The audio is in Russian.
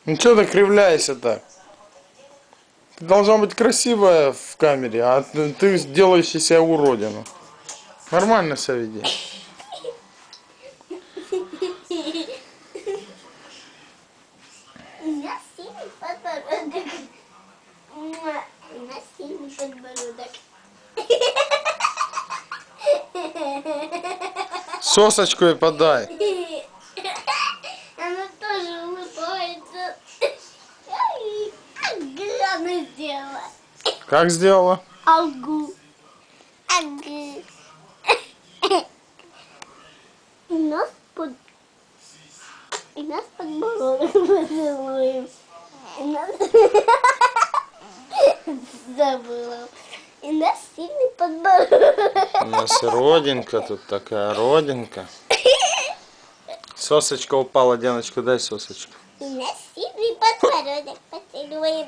Ну что ты кривляешься так? Ты должна быть красивая в камере, а ты делаешь из себя уродину. Нормально себя веди. У меня синий подбородок. У меня синий подбородок. Сосочку ей подай. Она тоже улыбается. Она сделала. Как сделала? Агу. Агу. И нас подбородок поцелуем. И нас... Забыла. И нас сильный подбородок. У нас родинка тут такая, родинка. Сосочка упала, Дианочка, дай сосочку. И нас сильный подбородок поцелуем.